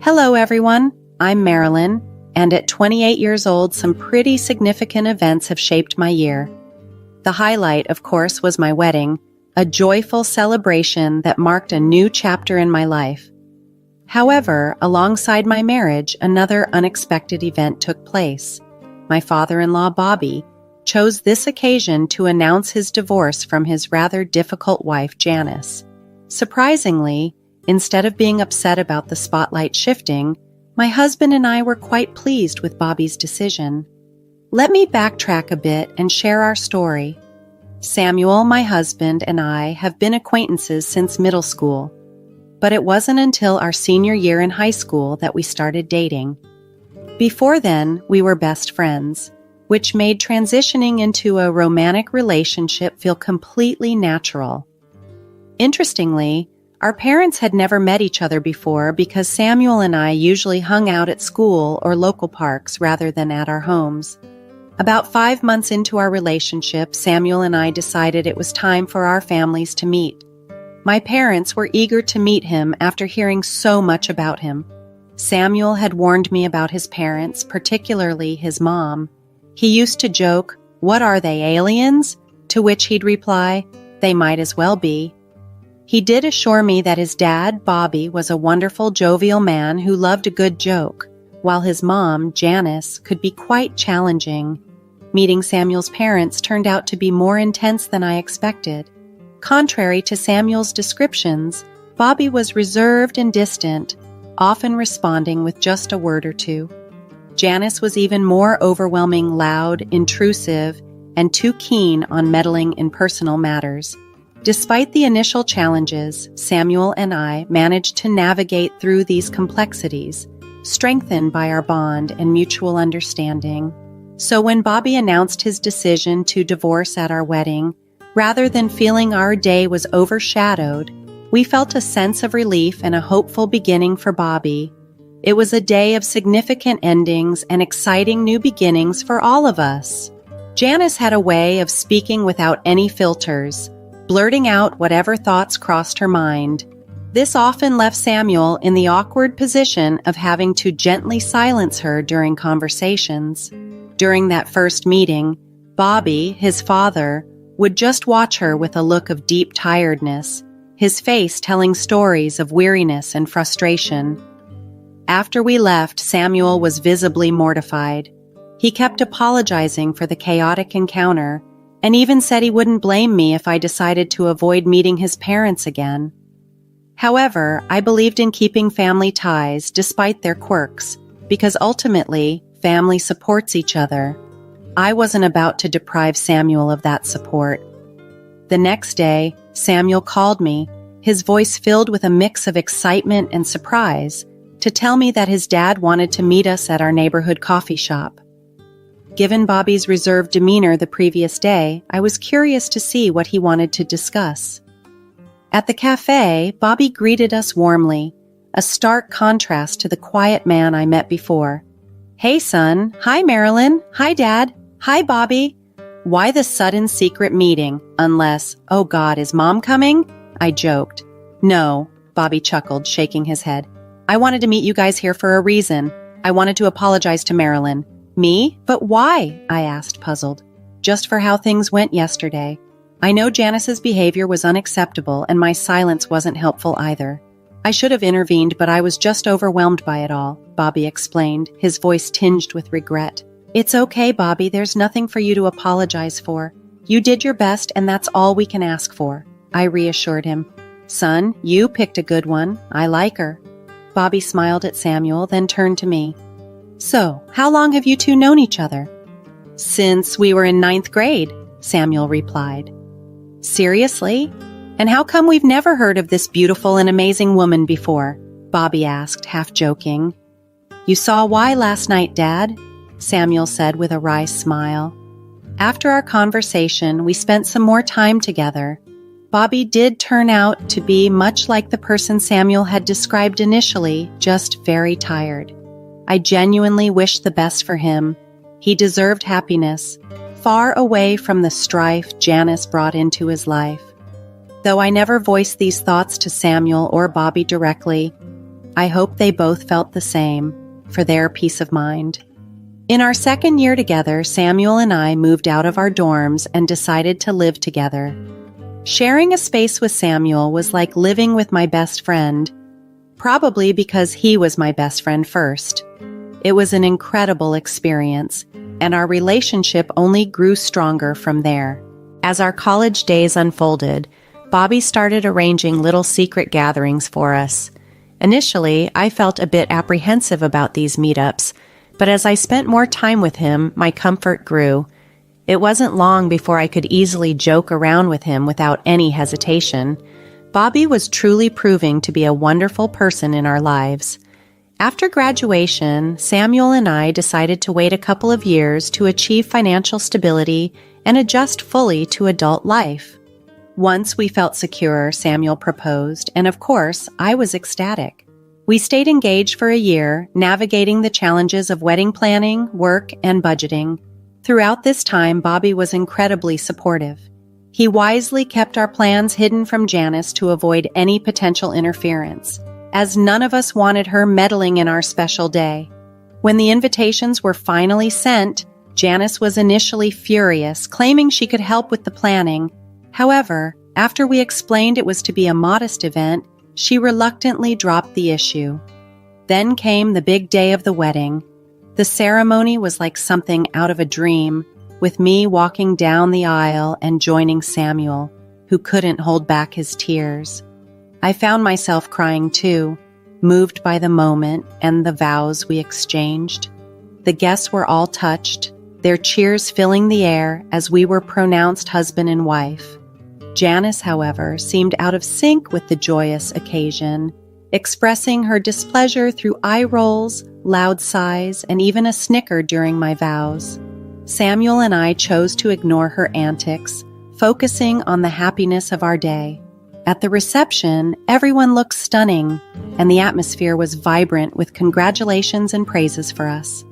Hello, everyone. I'm Marilyn, and at 28 years old, some pretty significant events have shaped my year. The highlight, of course, was my wedding, a joyful celebration that marked a new chapter in my life. However, alongside my marriage, another unexpected event took place. My father-in-law, Bobby, chose this occasion to announce his divorce from his rather difficult wife, Janice. Surprisingly, instead of being upset about the spotlight shifting, my husband and I were quite pleased with Bobby's decision. Let me backtrack a bit and share our story. Samuel, my husband, and I have been acquaintances since middle school, but it wasn't until our senior year in high school that we started dating. Before then, we were best friends, which made transitioning into a romantic relationship feel completely natural. Interestingly, our parents had never met each other before because Samuel and I usually hung out at school or local parks rather than at our homes. About 5 months into our relationship, Samuel and I decided it was time for our families to meet. My parents were eager to meet him after hearing so much about him. Samuel had warned me about his parents, particularly his mom. He used to joke, "What are they, aliens?" To which he'd reply, "They might as well be." He did assure me that his dad, Bobby, was a wonderful, jovial man who loved a good joke, while his mom, Janice, could be quite challenging. Meeting Samuel's parents turned out to be more intense than I expected. Contrary to Samuel's descriptions, Bobby was reserved and distant, often responding with just a word or two. Janice was even more overwhelming, loud, intrusive, and too keen on meddling in personal matters. Despite the initial challenges, Samuel and I managed to navigate through these complexities, strengthened by our bond and mutual understanding. So when Bobby announced his decision to divorce at our wedding, rather than feeling our day was overshadowed, we felt a sense of relief and a hopeful beginning for Bobby. It was a day of significant endings and exciting new beginnings for all of us. Janice had a way of speaking without any filters, blurting out whatever thoughts crossed her mind. This often left Samuel in the awkward position of having to gently silence her during conversations. During that first meeting, Bobby, his father, would just watch her with a look of deep tiredness, his face telling stories of weariness and frustration. After we left, Samuel was visibly mortified. He kept apologizing for the chaotic encounter, and even said he wouldn't blame me if I decided to avoid meeting his parents again. However, I believed in keeping family ties despite their quirks, because ultimately, family supports each other. I wasn't about to deprive Samuel of that support. The next day, Samuel called me, his voice filled with a mix of excitement and surprise, to tell me that his dad wanted to meet us at our neighborhood coffee shop. Given Bobby's reserved demeanor the previous day, I was curious to see what he wanted to discuss. At the cafe, Bobby greeted us warmly, a stark contrast to the quiet man I met before. "Hey, son. Hi, Marilyn. Hi, Dad. Hi, Bobby." Why the sudden secret meeting? Unless, "Oh God, is Mom coming?" I joked. "No," Bobby chuckled, shaking his head. "I wanted to meet you guys here for a reason. I wanted to apologize to Marilyn." "Me? But why?" I asked, puzzled. "Just for how things went yesterday. I know Janice's behavior was unacceptable, and my silence wasn't helpful either. I should have intervened, but I was just overwhelmed by it all," Bobby explained, his voice tinged with regret. "It's okay, Bobby. There's nothing for you to apologize for. You did your best, and that's all we can ask for," I reassured him. "Son, you picked a good one. I like her." Bobby smiled at Samuel, then turned to me. "So, how long have you two known each other?" "Since we were in 9th grade," Samuel replied. "Seriously? And how come we've never heard of this beautiful and amazing woman before?" Bobby asked, half joking. "You saw why last night, Dad," Samuel said with a wry smile. After our conversation, we spent some more time together. Bobby did turn out to be much like the person Samuel had described initially, just very tired. I genuinely wished the best for him. He deserved happiness, far away from the strife Janice brought into his life. Though I never voiced these thoughts to Samuel or Bobby directly, I hope they both felt the same for their peace of mind. In our second year together, Samuel and I moved out of our dorms and decided to live together. Sharing a space with Samuel was like living with my best friend, probably because he was my best friend first. It was an incredible experience, and our relationship only grew stronger from there. As our college days unfolded, Bobby started arranging little secret gatherings for us. Initially, I felt a bit apprehensive about these meetups, but as I spent more time with him, my comfort grew. It wasn't long before I could easily joke around with him without any hesitation. Bobby was truly proving to be a wonderful person in our lives. After graduation, Samuel and I decided to wait a couple of years to achieve financial stability and adjust fully to adult life. Once we felt secure, Samuel proposed, and of course, I was ecstatic. We stayed engaged for a year, navigating the challenges of wedding planning, work, and budgeting. Throughout this time, Bobby was incredibly supportive. He wisely kept our plans hidden from Janice to avoid any potential interference, as none of us wanted her meddling in our special day. When the invitations were finally sent, Janice was initially furious, claiming she could help with the planning. However, after we explained it was to be a modest event, she reluctantly dropped the issue. Then came the big day of the wedding. The ceremony was like something out of a dream, with me walking down the aisle and joining Samuel, who couldn't hold back his tears. I found myself crying too, moved by the moment and the vows we exchanged. The guests were all touched, their cheers filling the air as we were pronounced husband and wife. Janice, however, seemed out of sync with the joyous occasion, expressing her displeasure through eye rolls, loud sighs, and even a snicker during my vows. Samuel and I chose to ignore her antics, focusing on the happiness of our day. At the reception, everyone looked stunning, and the atmosphere was vibrant with congratulations and praises for us.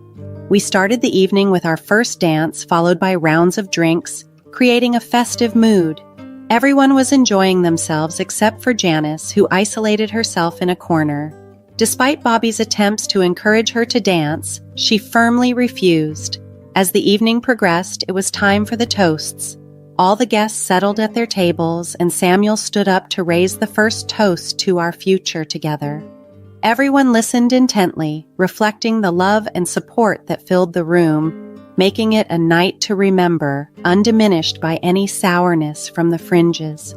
We started the evening with our first dance, followed by rounds of drinks, creating a festive mood. Everyone was enjoying themselves except for Janice, who isolated herself in a corner. Despite Bobby's attempts to encourage her to dance, she firmly refused. As the evening progressed, it was time for the toasts. All the guests settled at their tables, and Samuel stood up to raise the first toast to our future together. Everyone listened intently, reflecting the love and support that filled the room, making it a night to remember, undiminished by any sourness from the fringes.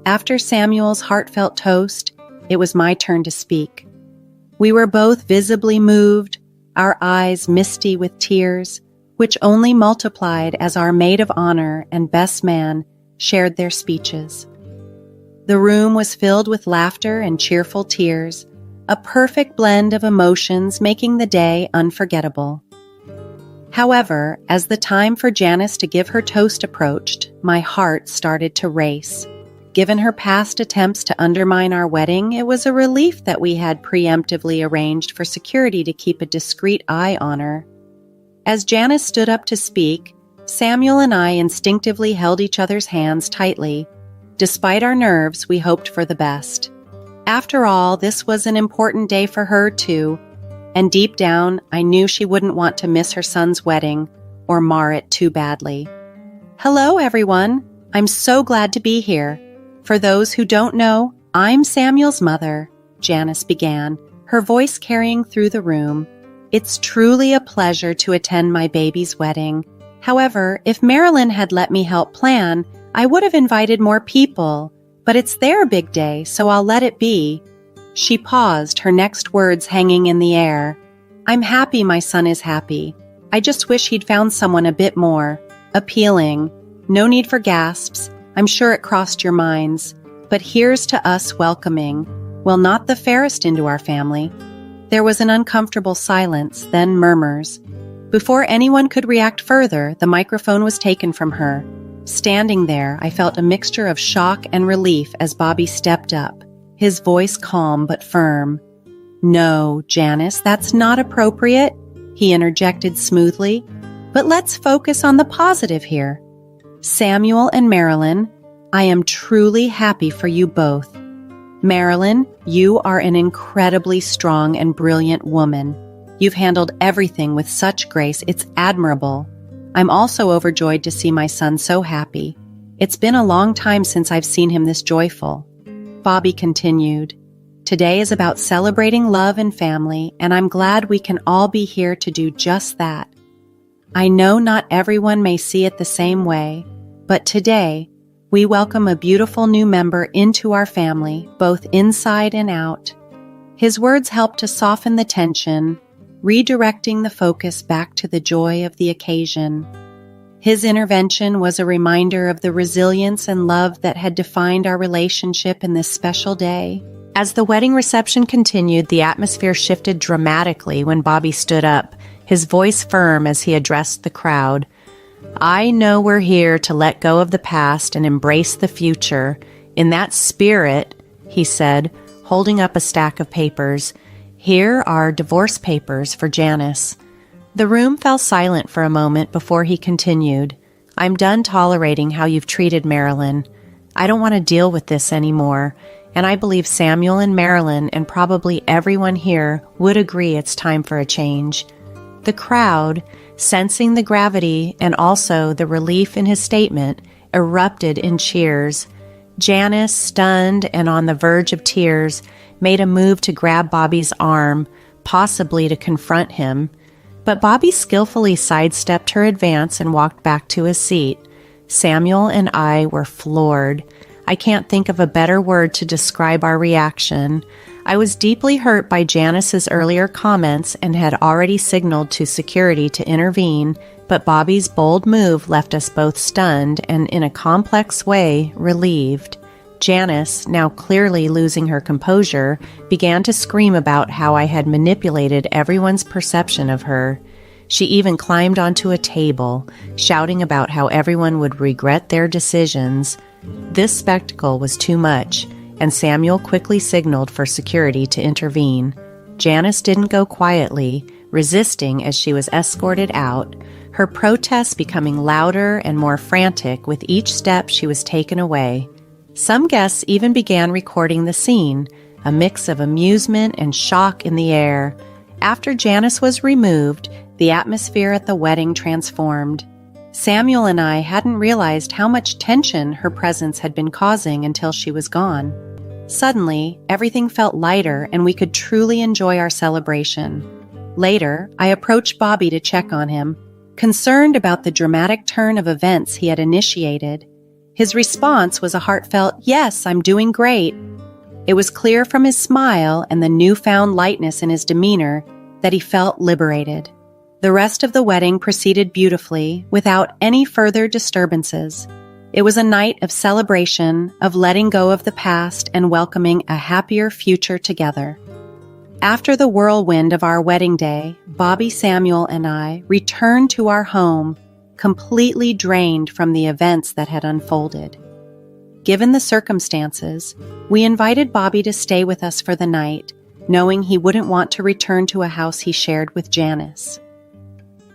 After Samuel's heartfelt toast, it was my turn to speak. We were both visibly moved, our eyes misty with tears, which only multiplied as our maid of honor and best man shared their speeches. The room was filled with laughter and cheerful tears, a perfect blend of emotions making the day unforgettable. However, as the time for Janice to give her toast approached, my heart started to race. Given her past attempts to undermine our wedding, it was a relief that we had preemptively arranged for security to keep a discreet eye on her. As Janice stood up to speak, Samuel and I instinctively held each other's hands tightly. Despite our nerves, we hoped for the best. After all, this was an important day for her too, and deep down, I knew she wouldn't want to miss her son's wedding or mar it too badly. Hello, everyone. I'm so glad to be here. For those who don't know, I'm Samuel's mother, Janice began, her voice carrying through the room. It's truly a pleasure to attend my baby's wedding. However, if Marilyn had let me help plan, I would have invited more people, but it's their big day, so I'll let it be. She paused, her next words hanging in the air. I'm happy my son is happy. I just wish he'd found someone a bit more appealing. No need for gasps. I'm sure it crossed your minds. But here's to us welcoming, well, not the fairest into our family. There was an uncomfortable silence, then murmurs. Before anyone could react further, the microphone was taken from her. Standing there, I felt a mixture of shock and relief as Bobby stepped up, his voice calm but firm. No, Janice, that's not appropriate, he interjected smoothly. But let's focus on the positive here. Samuel and Marilyn, I am truly happy for you both. Marilyn, you are an incredibly strong and brilliant woman. You've handled everything with such grace, it's admirable. I'm also overjoyed to see my son so happy. It's been a long time since I've seen him this joyful. Bobby continued, Today is about celebrating love and family, and I'm glad we can all be here to do just that. I know not everyone may see it the same way, but today, we welcome a beautiful new member into our family, both inside and out. His words helped to soften the tension, redirecting the focus back to the joy of the occasion. His intervention was a reminder of the resilience and love that had defined our relationship in this special day. As the wedding reception continued, the atmosphere shifted dramatically when Bobby stood up, his voice firm as he addressed the crowd. I know we're here to let go of the past and embrace the future. In that spirit, he said, holding up a stack of papers, here are divorce papers for Janice. The room fell silent for a moment before he continued. I'm done tolerating how you've treated Marilyn. I don't want to deal with this anymore. And I believe Samuel and Marilyn and probably everyone here would agree it's time for a change. The crowd, sensing the gravity and also the relief in his statement, erupted in cheers. Janice, stunned and on the verge of tears, made a move to grab Bobby's arm, possibly to confront him. But Bobby skillfully sidestepped her advance and walked back to his seat. Samuel and I were floored. I can't think of a better word to describe our reaction. I was deeply hurt by Janice's earlier comments and had already signaled to security to intervene, but Bobby's bold move left us both stunned and, in a complex way, relieved. Janice, now clearly losing her composure, began to scream about how I had manipulated everyone's perception of her. She even climbed onto a table, shouting about how everyone would regret their decisions. This spectacle was too much, and Samuel quickly signaled for security to intervene. Janice didn't go quietly, resisting as she was escorted out, her protests becoming louder and more frantic with each step she was taken away. Some guests even began recording the scene, a mix of amusement and shock in the air. After Janice was removed, the atmosphere at the wedding transformed. Samuel and I hadn't realized how much tension her presence had been causing until she was gone. Suddenly, everything felt lighter and we could truly enjoy our celebration. Later, I approached Bobby to check on him, concerned about the dramatic turn of events he had initiated. His response was a heartfelt, "Yes, I'm doing great." It was clear from his smile and the newfound lightness in his demeanor that he felt liberated. The rest of the wedding proceeded beautifully, without any further disturbances. It was a night of celebration, of letting go of the past and welcoming a happier future together. After the whirlwind of our wedding day, Bobby, Samuel, and I returned to our home, completely drained from the events that had unfolded. Given the circumstances, we invited Bobby to stay with us for the night, knowing he wouldn't want to return to a house he shared with Janice.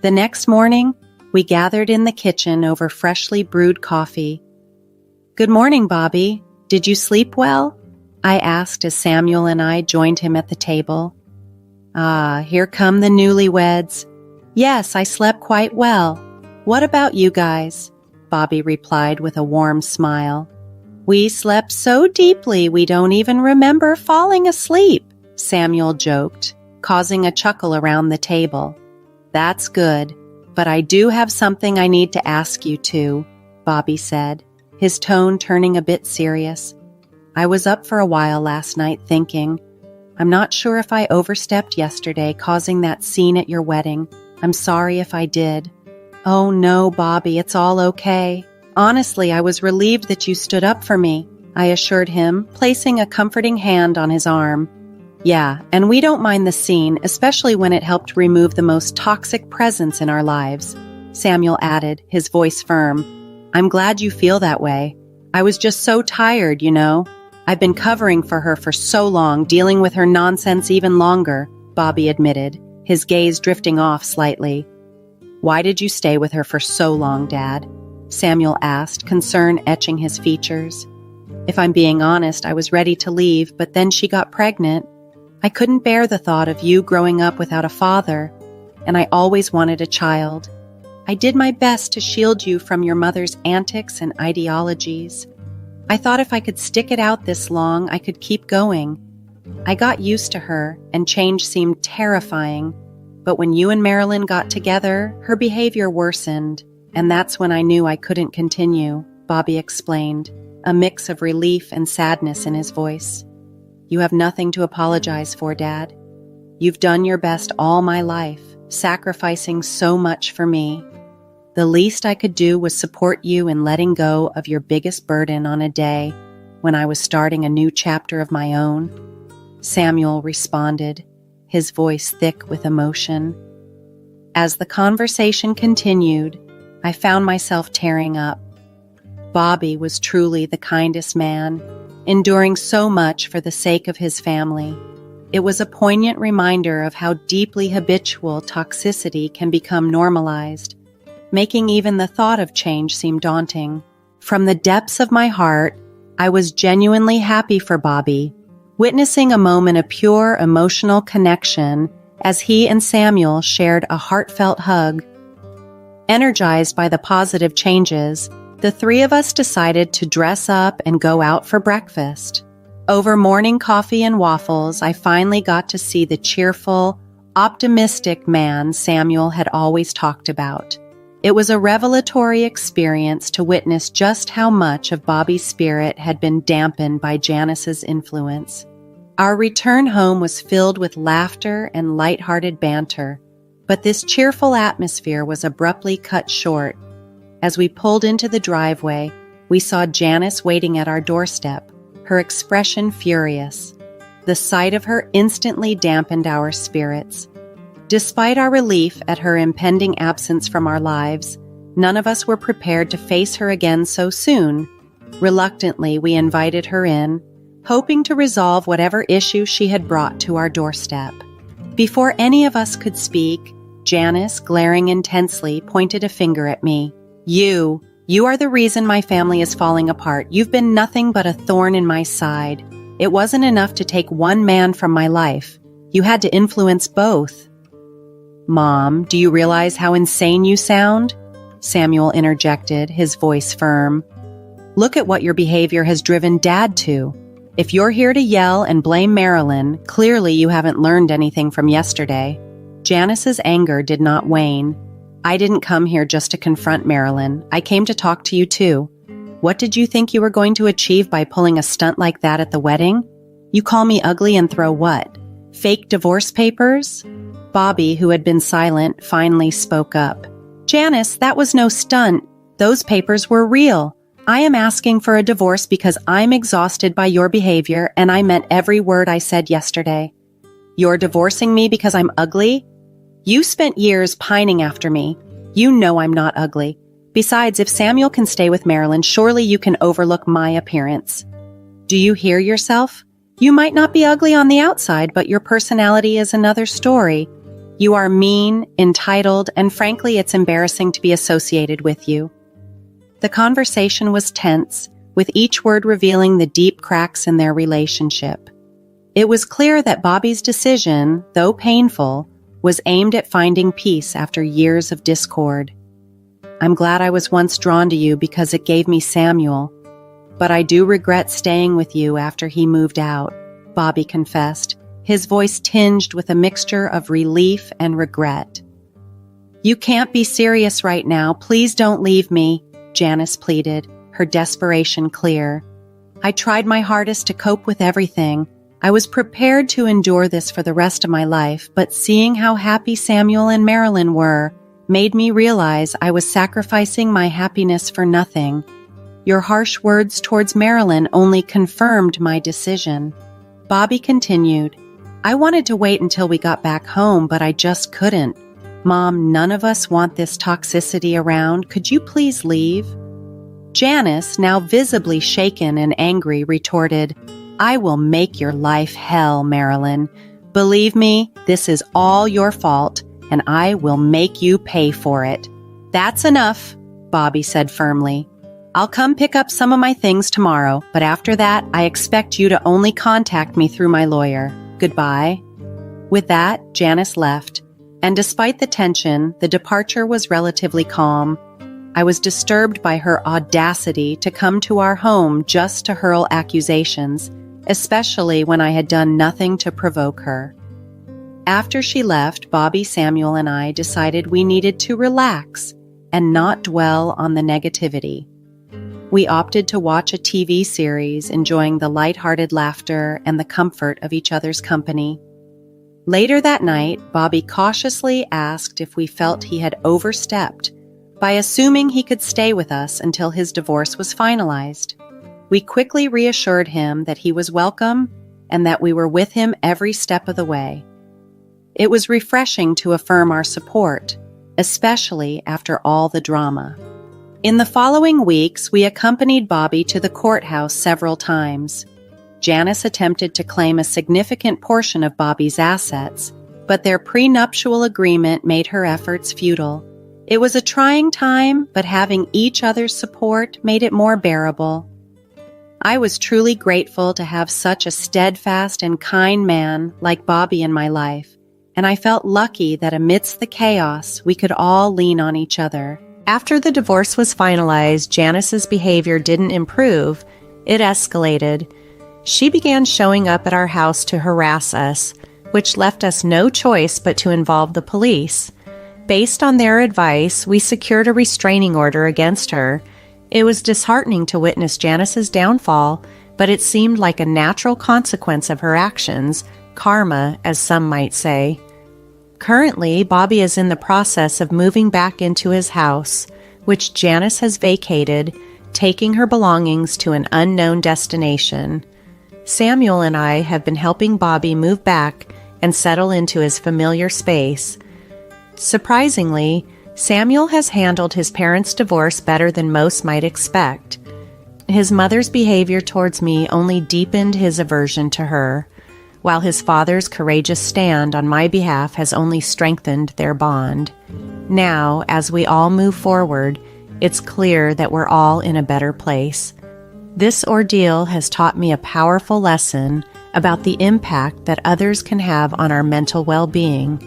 The next morning, we gathered in the kitchen over freshly brewed coffee. "Good morning, Bobby. Did you sleep well?" I asked as Samuel and I joined him at the table. "Ah, here come the newlyweds. Yes, I slept quite well. What about you guys?" Bobby replied with a warm smile. "We slept so deeply we don't even remember falling asleep," Samuel joked, causing a chuckle around the table. "That's good, but I do have something I need to ask you too," Bobby said, his tone turning a bit serious. "I was up for a while last night thinking, I'm not sure if I overstepped yesterday causing that scene at your wedding. I'm sorry if I did." "Oh no, Bobby, it's all okay. Honestly, I was relieved that you stood up for me," I assured him, placing a comforting hand on his arm. "Yeah, and we don't mind the scene, especially when it helped remove the most toxic presence in our lives," Samuel added, his voice firm. "I'm glad you feel that way. I was just so tired, you know. I've been covering for her for so long, dealing with her nonsense even longer," Bobby admitted, his gaze drifting off slightly. "Why did you stay with her for so long, Dad?" Samuel asked, concern etching his features. If I'm being honest, I was ready to leave, but then she got pregnant. I couldn't bear the thought of you growing up without a father, and I always wanted a child. I did my best to shield you from your mother's antics and ideologies. I thought if I could stick it out this long, I could keep going. I got used to her, and change seemed terrifying. But when you and Marilyn got together, her behavior worsened, and that's when I knew I couldn't continue, Bobby explained, a mix of relief and sadness in his voice. You have nothing to apologize for, Dad. You've done your best all my life, sacrificing so much for me. The least I could do was support you in letting go of your biggest burden on a day when I was starting a new chapter of my own. Samuel responded, his voice thick with emotion. As the conversation continued, I found myself tearing up. Bobby was truly the kindest man, enduring so much for the sake of his family. It was a poignant reminder of how deeply habitual toxicity can become normalized, making even the thought of change seem daunting. From the depths of my heart, I was genuinely happy for Bobby, witnessing a moment of pure emotional connection as he and Samuel shared a heartfelt hug. Energized by the positive changes, the three of us decided to dress up and go out for breakfast. Over morning coffee and waffles, I finally got to see the cheerful, optimistic man Samuel had always talked about. It was a revelatory experience to witness just how much of Bobby's spirit had been dampened by Janice's influence. Our return home was filled with laughter and lighthearted banter, but this cheerful atmosphere was abruptly cut short. As we pulled into the driveway, we saw Janice waiting at our doorstep, her expression furious. The sight of her instantly dampened our spirits. Despite our relief at her impending absence from our lives, none of us were prepared to face her again so soon. Reluctantly, we invited her in, hoping to resolve whatever issue she had brought to our doorstep. Before any of us could speak, Janice, glaring intensely, pointed a finger at me. You are the reason my family is falling apart. You've been nothing but a thorn in my side. It wasn't enough to take one man from my life. You had to influence both. Mom, do you realize how insane you sound? Samuel interjected, his voice firm. Look at what your behavior has driven Dad to. If you're here to yell and blame Marilyn, clearly you haven't learned anything from yesterday. Janice's anger did not wane. I didn't come here just to confront Marilyn. I came to talk to you too. What did you think you were going to achieve by pulling a stunt like that at the wedding? You call me ugly and throw what? Fake divorce papers? Bobby, who had been silent, finally spoke up. Janice, that was no stunt. Those papers were real. I am asking for a divorce because I'm exhausted by your behavior, and I meant every word I said yesterday. You're divorcing me because I'm ugly? You spent years pining after me. You know I'm not ugly. Besides, if Samuel can stay with Marilyn, surely you can overlook my appearance. Do you hear yourself? You might not be ugly on the outside, but your personality is another story. You are mean, entitled, and frankly, it's embarrassing to be associated with you. The conversation was tense, with each word revealing the deep cracks in their relationship. It was clear that Bobby's decision, though painful, was aimed at finding peace after years of discord. I'm glad I was once drawn to you because it gave me Samuel, but I do regret staying with you after he moved out, Bobby confessed, his voice tinged with a mixture of relief and regret. You can't be serious right now. Please don't leave me, Janice pleaded, her desperation clear. I tried my hardest to cope with everything. I was prepared to endure this for the rest of my life, but seeing how happy Samuel and Marilyn were made me realize I was sacrificing my happiness for nothing. Your harsh words towards Marilyn only confirmed my decision. Bobby continued, I wanted to wait until we got back home, but I just couldn't. Mom, none of us want this toxicity around. Could you please leave? Janice, now visibly shaken and angry, retorted, I will make your life hell, Marilyn. Believe me, this is all your fault, and I will make you pay for it. That's enough, Bobby said firmly. I'll come pick up some of my things tomorrow, but after that, I expect you to only contact me through my lawyer. Goodbye." With that, Janice left, and despite the tension, the departure was relatively calm. I was disturbed by her audacity to come to our home just to hurl accusations, especially when I had done nothing to provoke her. After she left, Bobby, Samuel, and I decided we needed to relax and not dwell on the negativity. We opted to watch a TV series, enjoying the lighthearted laughter and the comfort of each other's company. Later that night, Bobby cautiously asked if we felt he had overstepped by assuming he could stay with us until his divorce was finalized. We quickly reassured him that he was welcome and that we were with him every step of the way. It was refreshing to affirm our support, especially after all the drama. In the following weeks, we accompanied Bobby to the courthouse several times. Janice attempted to claim a significant portion of Bobby's assets, but their prenuptial agreement made her efforts futile. It was a trying time, but having each other's support made it more bearable. I was truly grateful to have such a steadfast and kind man like Bobby in my life, and I felt lucky that amidst the chaos, we could all lean on each other. After the divorce was finalized, Janice's behavior didn't improve. It escalated. She began showing up at our house to harass us, which left us no choice but to involve the police. Based on their advice, we secured a restraining order against her. It was disheartening to witness Janice's downfall, but it seemed like a natural consequence of her actions, karma, as some might say. Currently, Bobby is in the process of moving back into his house, which Janice has vacated, taking her belongings to an unknown destination. Samuel and I have been helping Bobby move back and settle into his familiar space. Surprisingly, Samuel has handled his parents' divorce better than most might expect. His mother's behavior towards me only deepened his aversion to her, while his father's courageous stand on my behalf has only strengthened their bond. Now, as we all move forward, it's clear that we're all in a better place. This ordeal has taught me a powerful lesson about the impact that others can have on our mental well-being.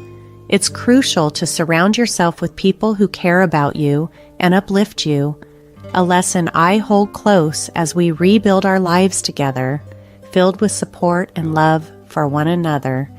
It's crucial to surround yourself with people who care about you and uplift you, a lesson I hold close as we rebuild our lives together, filled with support and love for one another.